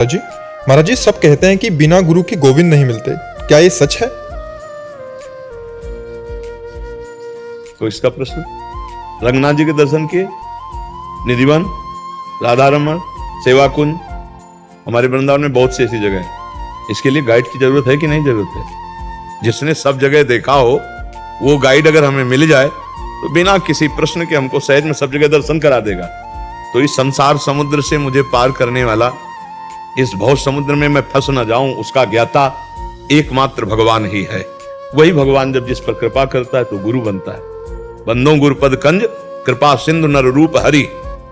जी महाराज जी, सब कहते हैं कि बिना गुरु के गोविंद नहीं मिलते, क्या ये सच है? तो इसका प्रश्न, रंगनाथ जी के दर्शन किए, निधिवन, राधा रमन, सेवा कुंज, हमारे वृंदावन में बहुत सी ऐसी जगह है। इसके लिए गाइड की जरूरत है कि नहीं जरूरत है? जिसने सब जगह देखा हो वो गाइड अगर हमें मिल जाए तो बिना किसी प्रश्न के हमको सहज में सब जगह दर्शन करा देगा। तो इस संसार समुद्र से मुझे पार करने वाला, इस भव समुद्र में मैं फंस ना जाऊं, उसका ज्ञाता एकमात्र भगवान ही है। वही भगवान जब जिस पर कृपा करता है तो गुरु बनता है। बंदो गुरुपद कंज कृपा सिंधु नर रूप हरि,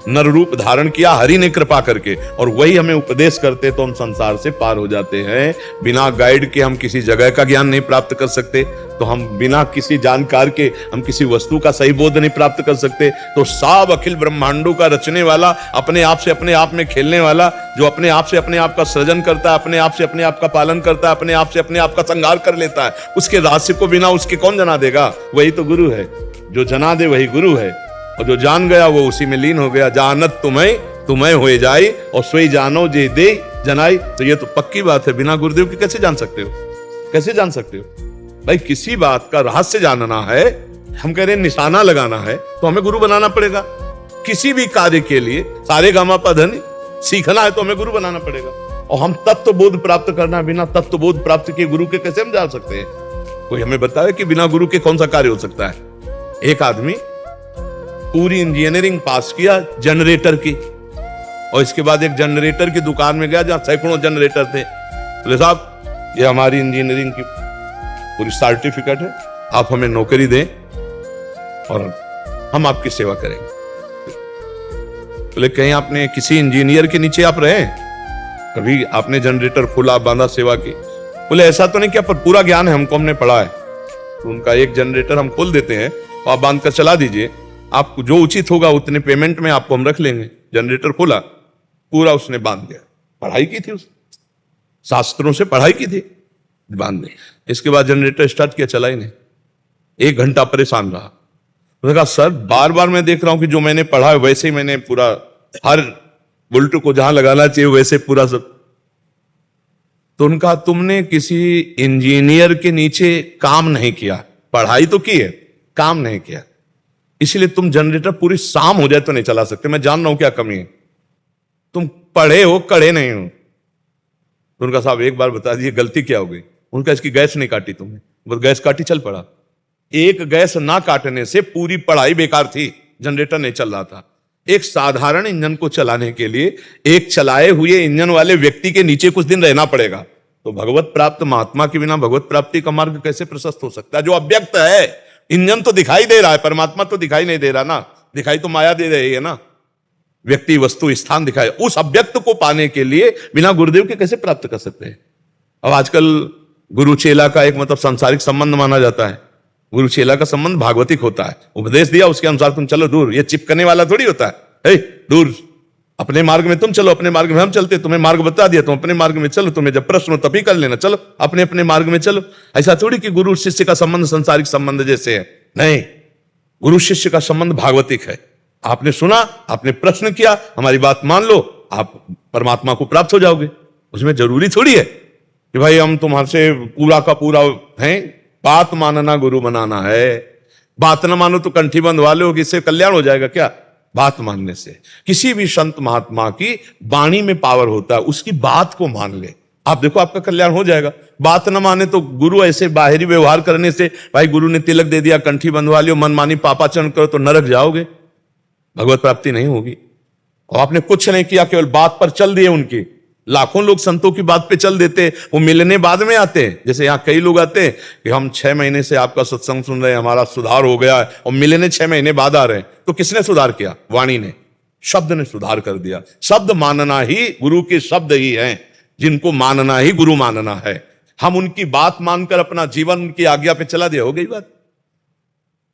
नर रूप धारण किया हरि ने कृपा करके, और वही हमें उपदेश करते तो हम संसार से पार हो जाते हैं। बिना गाइड के हम किसी जगह का ज्ञान नहीं प्राप्त कर सकते, तो हम बिना किसी जानकार के हम किसी वस्तु का सही बोध नहीं प्राप्त कर सकते। तो सब अखिल ब्रह्मांडों का रचने वाला, अपने आप से अपने आप में खेलने वाला, जो अपने आप से अपने आप का सृजन करता है, अपने आप से अपने आप का पालन करता है, अपने आप से अपने आप का संहार कर लेता है, उसके रहस्य को बिना उसके कौन जना देगा? वही तो गुरु है। जो जना दे वही गुरु है, और जो जान गया वो उसी में लीन हो गया। जानत तुम्हें होए जाई, और सोई जानो जे दे जनाई। तो ये तो पक्की बात है, बिना गुरुदेव के कैसे जान सकते हो? कैसे जान सकते हो भाई? किसी बात का रहस्य जानना है, हम कह रहे हैं निशाना लगाना है, तो हमें गुरु बनाना पड़ेगा। किसी भी कार्य के लिए सारे गामा पधनि सीखना है तो हमें गुरु बनाना पड़ेगा। और हम तत्व बोध प्राप्त करना, बिना तत्व बोध प्राप्त किए गुरु के कैसे हम जान सकते हैं? कोई हमें बताए कि बिना गुरु के कौन सा कार्य हो सकता है? एक आदमी पूरी इंजीनियरिंग पास किया जनरेटर की, और इसके बाद एक जनरेटर की दुकान में गया जहां सैकड़ों जनरेटर थे। बोले साहब, ये हमारी इंजीनियरिंग की पूरी सर्टिफिकेट है, आप हमें नौकरी दें और हम आपकी सेवा करेंगे। बोले कहीं आपने किसी इंजीनियर के नीचे आप रहे? कभी आपने जनरेटर खोला, बांधा, सेवा की? बोले ऐसा तो नहीं किया, पर पूरा ज्ञान है हमको, हमने पढ़ा है। तो उनका एक जनरेटर हम खोल देते हैं, तो आप बांध कर चला दीजिए, आपको जो उचित होगा उतने पेमेंट में आपको हम रख लेंगे। जनरेटर खोला, पूरा उसने बांध दिया। पढ़ाई की थी, उसने शास्त्रों से पढ़ाई की थी, बांध दे। इसके बाद जनरेटर स्टार्ट किया, चला ही नहीं। 1 घंटा परेशान रहा। उसने कहा सर, बार बार मैं देख रहा हूं कि जो मैंने पढ़ा है वैसे ही मैंने पूरा, हर बुल्ट को जहां लगाना चाहिए वैसे पूरा सब। तो उनका, तुमने किसी इंजीनियर के नीचे काम नहीं किया, पढ़ाई तो की है, काम नहीं किया, इसलिए तुम जनरेटर पूरी शाम हो जाए तो नहीं चला सकते। मैं जान रहा हूं क्या कमी है, तुम पढ़े हो, कड़े नहीं हो। तो उनका, साहब एक बार बता दिए गलती क्या हो गई? उनका, इसकी गैस नहीं काटी तुमने। बस गैस काटी, चल पड़ा। एक गैस ना काटने से पूरी पढ़ाई बेकार थी, जनरेटर नहीं चल रहा था। एक साधारण इंजन को चलाने के लिए एक चलाए हुए इंजन वाले व्यक्ति के नीचे कुछ दिन रहना पड़ेगा। तो भगवत प्राप्त महात्मा के बिना भगवत प्राप्ति का मार्ग कैसे प्रशस्त हो सकता है? जो अव्यक्त है, इंजन तो दिखाई दे रहा है, परमात्मा तो दिखाई नहीं दे रहा ना, दिखाई तो माया दे रही है ना, व्यक्ति, वस्तु, स्थान दिखाई। उस अव्यक्त को पाने के लिए बिना गुरुदेव के कैसे प्राप्त कर सकते हैं? अब आजकल गुरु चेला का एक मतलब सांसारिक संबंध माना जाता है। गुरु चेला का संबंध भागवतिक होता है। उपदेश दिया, उसके अनुसार तुम चलो दूर, ये चिपकने वाला थोड़ी होता है। दूर, अपने मार्ग में तुम चलो, अपने मार्ग में हम चलते, तुम्हें मार्ग बता दिया, तुम अपने मार्ग में चलो, तुम्हें जब प्रश्न हो तभी कर लेना, चलो अपने अपने मार्ग में चलो। ऐसा थोड़ी कि गुरु शिष्य का संबंध सांसारिक संबंध जैसे है, नहीं। गुरु शिष्य का संबंध भागवतिक है। आपने सुना, आपने प्रश्न किया, हमारी बात मान लो, आप परमात्मा को प्राप्त हो जाओगे। उसमें जरूरी थोड़ी है कि भाई हम तुम्हारे से पूरा का पूरा हैं। बात मानना गुरु बनाना है। बात ना मानो तो कंठी बंधवा लो कि इससे कल्याण हो जाएगा क्या? बात मानने से किसी भी संत महात्मा की वाणी में पावर होता है, उसकी बात को मान ले, आप देखो आपका कल्याण हो जाएगा। बात न माने तो गुरु ऐसे बाहरी व्यवहार करने से, भाई गुरु ने तिलक दे दिया, कंठी बंधवा लियो, मनमानी पापाचरण करो तो नरक जाओगे, भगवत प्राप्ति नहीं होगी। और आपने कुछ नहीं किया, केवल बात पर चल दिए उनकी। लाखों लोग संतों की बात पे चल देते, वो मिलने बाद में आते हैं। जैसे यहाँ कई लोग आते हैं कि हम 6 महीने से आपका सत्संग सुन रहे हैं, हमारा सुधार हो गया है, और मिलने 6 महीने बाद आ रहे हैं। तो किसने सुधार किया? वाणी ने, शब्द ने सुधार कर दिया। शब्द मानना ही गुरु के शब्द ही हैं, जिनको मानना ही गुरु मानना है। हम उनकी बात मानकर अपना जीवन उनकी आज्ञा पे चला दिया, हो गई बात।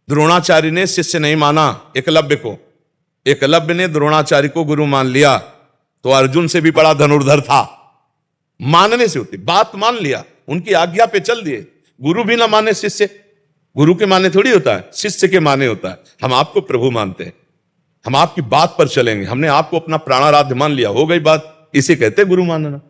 द्रोणाचार्य ने शिष्य नहीं माना एकलव्य को, एकलव्य ने द्रोणाचार्य को गुरु मान लिया, तो अर्जुन से भी बड़ा धनुर्धर था। मानने से होती, बात मान लिया, उनकी आज्ञा पे चल दिए। गुरु भी ना माने शिष्य, गुरु के माने थोड़ी होता है, शिष्य के माने होता है। हम आपको प्रभु मानते हैं, हम आपकी बात पर चलेंगे, हमने आपको अपना प्राणाराध्य मान लिया, हो गई बात। इसे कहते हैं गुरु मानना।